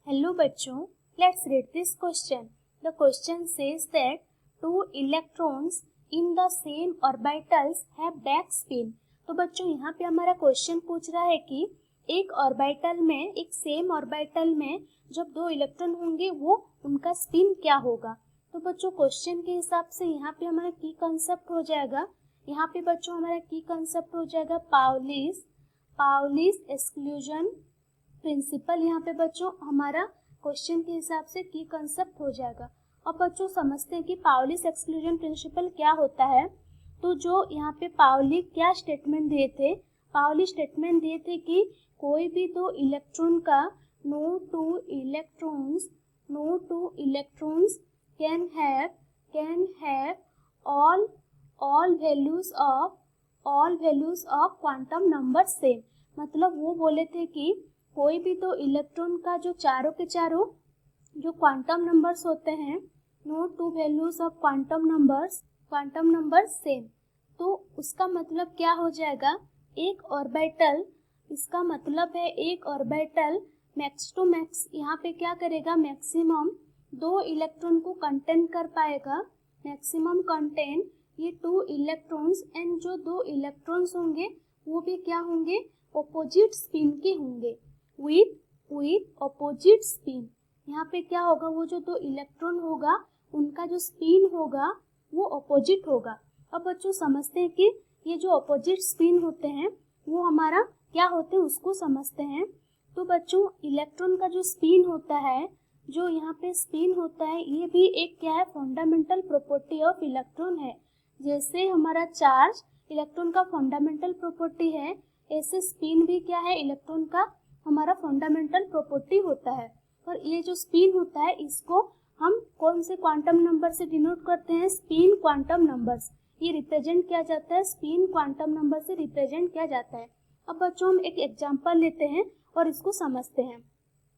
Hello बच्चों, let's read this question. The question says that two electrons in the same orbitals have back spin. तो बच्चों यहाँ पे हमारा क्वेश्चन पूछ रहा है कि एक ऑर्बिटल में, एक सेम ऑर्बिटल में जब दो इलेक्ट्रॉन होंगे वो उनका स्पिन क्या होगा। तो बच्चों क्वेश्चन के हिसाब से यहाँ पे हमारा की कंसेप्ट हो जाएगा, यहाँ पे बच्चों हमारा की कंसेप्ट हो जाएगा पाउलिस एक्सक्लूजन प्रिंसिपल। यहाँ पे बच्चों हमारा क्वेश्चन के हिसाब से की कंसेप्ट हो जाएगा। अब बच्चों समझते हैं कि पाउलिस एक्सक्लूजन प्रिंसिपल क्या होता है। तो जो यहाँ पे पाउली क्या स्टेटमेंट दिए थे, पाउली स्टेटमेंट दिए थे कि कोई भी दो इलेक्ट्रॉन का no two electrons can have all values of quantum number same. मतलब वो बोले थे कि कोई भी दो इलेक्ट्रॉन का जो चारों के चारों जो क्वांटम नंबर्स होते हैं, no two values of quantum numbers same. तो उसका मतलब क्या हो जाएगा, एक ऑर्बिटल, इसका मतलब है एक ऑर्बिटल मैक्स टू मैक्स यहाँ पे क्या करेगा, मैक्सिमम दो इलेक्ट्रॉन को कंटेन कर पाएगा, मैक्सिमम कंटेन ये टू इलेक्ट्रॉन्स। एंड जो दो इलेक्ट्रॉन्स होंगे वो भी क्या होंगे, ऑपोजिट स्पिन के होंगे, विथ ऑपोजिट स्पिन। यहाँ पे क्या होगा, वो जो दो इलेक्ट्रॉन होगा उनका जो स्पिन होगा वो ऑपोजिट होगा। अब बच्चों समझते हैं कि ये जो ऑपोजिट स्पिन होते हैं वो हमारा क्या होते हैं उसको समझते हैं। तो बच्चों इलेक्ट्रॉन का जो स्पिन होता है, जो यहाँ पे स्पिन होता है, ये भी एक क्या है, फंडामेंटल प्रॉपर्टी ऑफ इलेक्ट्रॉन है। जैसे हमारा चार्ज इलेक्ट्रॉन का फंडामेंटल प्रॉपर्टी है, ऐसे स्पिन भी क्या है, इलेक्ट्रॉन का हमारा फंडामेंटल प्रॉपर्टी होता है। और ये जो स्पिन होता है इसको हम कौन से क्वांटम नंबर से डिनोट करते हैं, स्पिन क्वांटम नंबर्स। ये रिप्रेजेंट किया जाता है, स्पिन क्वांटम नंबर से रिप्रेजेंट किया जाता है। अब बच्चों हम एक एग्जांपल लेते हैं और इसको समझते हैं।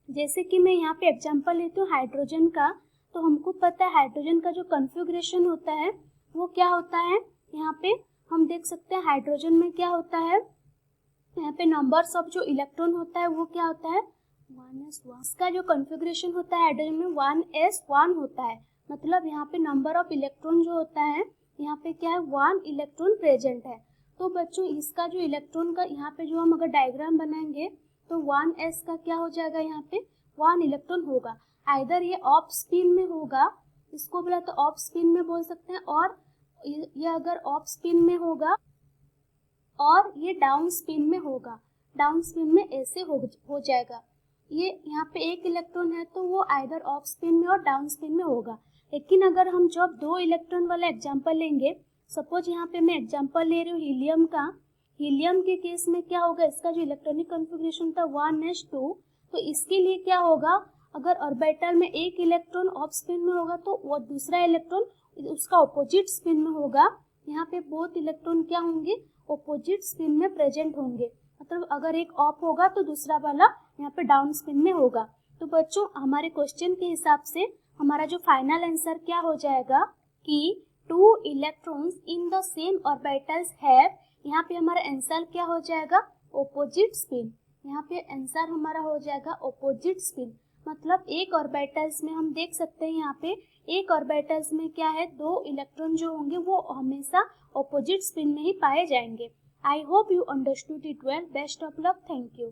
जैसे कि मैं यहाँ पे एग्जांपल लेती हूँ हाइड्रोजन का। तो हमको पता है हाइड्रोजन का जो कॉन्फ़िगरेशन होता है वो क्या होता है, यहाँ पे हम देख सकते हैं हाइड्रोजन में क्या होता है, यहाँ पे नंबर्स ऑफ जो इलेक्ट्रॉन होता है वो क्या होता है, 1s1। इसका जो कॉन्फ़िगरेशन होता है हाइड्रोजन में 1s1 होता है। मतलब यहाँ पे नंबर ऑफ इलेक्ट्रॉन जो होता है, यहाँ पे क्या है, 1 इलेक्ट्रॉन प्रेजेंट है। तो बच्चों इसका जो इलेक्ट्रॉन का यहाँ पे जो हम अगर डायग्राम बनाएंगे तो 1s का क्या हो जाएगा, यहाँ पे 1 इलेक्ट्रॉन होगा। आइदर ये ऑफ स्पिन में होगा, इसको बोला तो ऑफ स्पिन में बोल सकते हैं, और ये अगर ऑफ स्पिन में होगा और ये डाउन स्पिन में होगा, डाउन स्पिन में ऐसे हो जाएगा। ये यहाँ पे एक इलेक्ट्रॉन है तो वो आइदर ऑफ स्पिन में और डाउन स्पिन में होगा। लेकिन अगर हम जब दो इलेक्ट्रॉन वाला एग्जांपल लेंगे, सपोज यहाँ पे मैं एग्जांपल ले रही हूँ हीलियम का। हीलियम के केस में क्या होगा, इसका जो इलेक्ट्रॉनिक कॉन्फ़िगरेशन था 1s2। तो इसके लिए क्या होगा, अगर ऑर्बिटल में एक इलेक्ट्रॉन ऑफ स्पिन में होगा तो वो दूसरा इलेक्ट्रॉन उसका ऑपोजिट स्पिन में होगा। यहाँ पे बोथ इलेक्ट्रॉन क्या होंगे, ऑपोजिट स्पिन में प्रेजेंट होंगे। मतलब अगर एक ऑफ होगा तो दूसरा वाला यहाँ पे डाउन स्पिन में होगा। तो बच्चों हमारे क्वेश्चन के हिसाब से हमारा जो फाइनल आंसर क्या हो जाएगा कि two electrons in the same orbitals have, यहाँ पे हमारा आंसर क्या हो जाएगा, ऑपोजिट स्पिन। यहाँ पे आंसर हमारा हो जाएगा ऑपोजिट स्पिन। मतलब एक ऑर्बिटल्स में हम देख सकते हैं, यहाँ पे एक ऑर्बिटल्स में क्या है, दो इलेक्ट्रॉन जो होंगे वो हमेशा ऑपोजिट स्पिन में ही पाए जाएंगे। I hope you understood it well. Best of luck. Thank you.